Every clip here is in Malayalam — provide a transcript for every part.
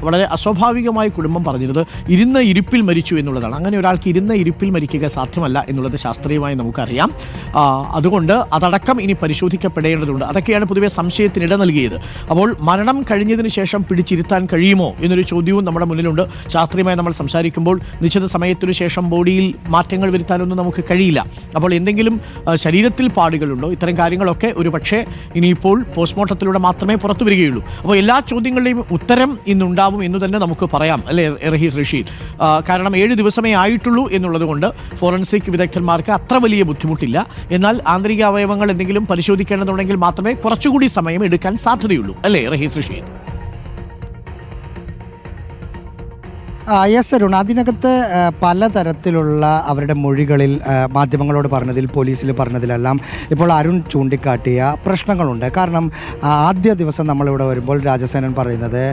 വളരെ അസ്വാഭാവികമായി കുടുംബം പറഞ്ഞിരുന്നത് ഇരുന്ന ഇരിപ്പിൽ മരിച്ചു എന്നുള്ളതാണ്. അങ്ങനെ ഒരാൾക്ക് ഇരുന്ന ഇരിപ്പിൽ മരിക്കുക സാധ്യമല്ല എന്നുള്ളത് ശാസ്ത്രീയമായി നമുക്കറിയാം. അതുകൊണ്ട് അതടക്കം ഇനി പരിശോധിക്കപ്പെടേണ്ടതുണ്ട്. അതൊക്കെയാണ് പൊതുവെ സംശയത്തിനിട നൽകിയത്. അപ്പോൾ മരണം കഴിഞ്ഞതിന് ശേഷം പിടിച്ചിരുത്താൻ കഴിയുമോ എന്നൊരു ചോദ്യവും നമ്മുടെ മുന്നിലുണ്ട്. ശാസ്ത്രീയമായി നമ്മൾ സംസാരിക്കുമ്പോൾ നിശ്ചിത സമയത്തിനു ശേഷം ബോഡിയിൽ മാറ്റങ്ങൾ വരുത്താനൊന്നും നമുക്ക് കഴിയില്ല. അപ്പോൾ എന്തെങ്കിലും ശരീരത്തിൽ പാടുകളുണ്ടോ, ഇത്തരം കാര്യങ്ങളൊക്കെ ഒരു പക്ഷേ ഇനിയിപ്പോൾ പോസ്റ്റ്മോർട്ടത്തിലൂടെ മാത്രമേ പുറത്തു വരികയുള്ളൂ. അപ്പോൾ എല്ലാ ചോദ്യങ്ങളുടെയും ഉത്തരം ഇന്നുണ്ടാവും എന്ന് തന്നെ നമുക്ക് പറയാം, അല്ലേ റഹീസ് റഷീദ്? കാരണം 7 ദിവസമേ ആയിട്ടുള്ളൂ എന്നുള്ളത് കൊണ്ട് ഫോറൻസിക് വിദഗ്ധന്മാർക്ക് അത്ര വലിയ ബുദ്ധിമുട്ടില്ല. എന്നാൽ ആന്തരിക അവയവങ്ങൾ എന്തെങ്കിലും പരിശോധിക്കേണ്ടതുണ്ടെങ്കിൽ മാത്രമേ കുറച്ചുകൂടി സമയം എടുക്കാൻ സാധ്യതയുള്ളൂ, അല്ലേ റഹീസ് റഷീദ്? യെസ് അരുൺ, അതിനകത്ത് പലതരത്തിലുള്ള അവരുടെ മൊഴികളിൽ മാധ്യമങ്ങളോട് പറഞ്ഞതിൽ, പോലീസിൽ പറഞ്ഞതിലെല്ലാം ഇപ്പോൾ അരുൺ ചൂണ്ടിക്കാട്ടിയ പ്രശ്നങ്ങളുണ്ട്. കാരണം ആദ്യ ദിവസം നമ്മളിവിടെ വരുമ്പോൾ രാജസേനൻ പറയുന്നത്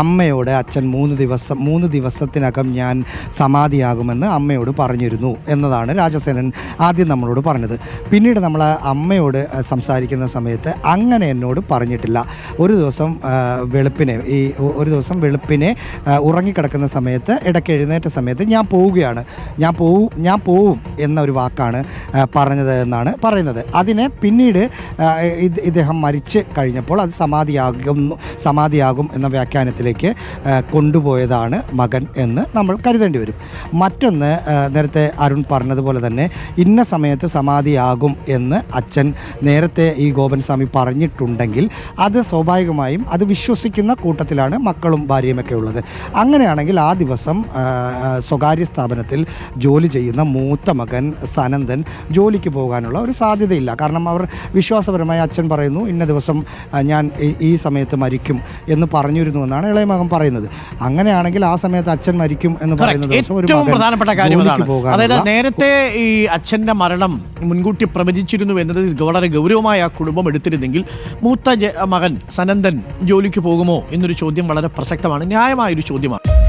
അമ്മയോട് അച്ഛൻ 3 ദിവസത്തിനകം ഞാൻ സമാധിയാകുമെന്ന് അമ്മയോട് പറഞ്ഞിരുന്നു എന്നതാണ് രാജസേനൻ ആദ്യം നമ്മളോട് പറഞ്ഞത്. പിന്നീട് നമ്മൾ അമ്മയോട് സംസാരിക്കുന്ന സമയത്ത് അങ്ങനെ എന്നോട് പറഞ്ഞിട്ടില്ല. ഒരു ദിവസം വെളുപ്പിനെ ഉറങ്ങിക്കിടക്കുന്ന സമയത്ത് ഇടയ്ക്ക് എഴുന്നേറ്റ സമയത്ത് ഞാൻ പോവും എന്നൊരു വാക്കാണ് പറഞ്ഞത് എന്നാണ് പറയുന്നത്. അതിനെ പിന്നീട് ഇദ്ദേഹം മരിച്ച് കഴിഞ്ഞപ്പോൾ അത് സമാധിയാകും എന്ന വ്യാഖ്യാനത്തിലേക്ക് കൊണ്ടുപോയതാണ് മകൻ എന്ന് നമ്മൾ കരുതേണ്ടി വരും. മറ്റൊന്ന്, നേരത്തെ അരുൺ പറഞ്ഞതുപോലെ തന്നെ ഇന്ന സമയത്ത് സമാധിയാകും എന്ന് അച്ഛൻ നേരത്തെ ഈ ഗോപൻസ്വാമി പറഞ്ഞിട്ടുണ്ടെങ്കിൽ അത് സ്വാഭാവികമായും അത് വിശ്വസിക്കുന്ന കൂട്ടത്തിലാണ് മക്കളും ഭാര്യയുമൊക്കെ ഉള്ളത്. അങ്ങനെയാണെങ്കിൽ ആ ദിവസം സ്വകാര്യ സ്ഥാപനത്തിൽ ജോലി ചെയ്യുന്ന മൂത്ത മകൻ സനന്ദൻ ജോലിക്ക് പോകാനുള്ള ഒരു സാധ്യതയില്ല. കാരണം അവർ വിശ്വാസപരമായി അച്ഛൻ പറയുന്നു ഇന്ന ദിവസം ഞാൻ ഈ സമയത്ത് മരിക്കും എന്ന് പറഞ്ഞിരുന്നു എന്നാണ് ഇളയ മകൻ പറയുന്നത്. അങ്ങനെയാണെങ്കിൽ ആ സമയത്ത് അച്ഛൻ മരിക്കും എന്ന് പറയുന്നത് ഏറ്റവും പ്രധാനപ്പെട്ട കാര്യം അതാണ്. അതായത് നേരത്തെ ഈ അച്ഛൻ്റെ മരണം മുൻകൂട്ടി പ്രവചിച്ചിരുന്നു എന്നത് വളരെ ഗൗരവമായ ആ കുടുംബം എടുത്തിരുന്നെങ്കിൽ മൂത്ത മകൻ സനന്ദൻ ജോലിക്ക് പോകുമോ എന്നൊരു ചോദ്യം വളരെ പ്രസക്തമാണ്, ന്യായമായൊരു ചോദ്യമാണ്.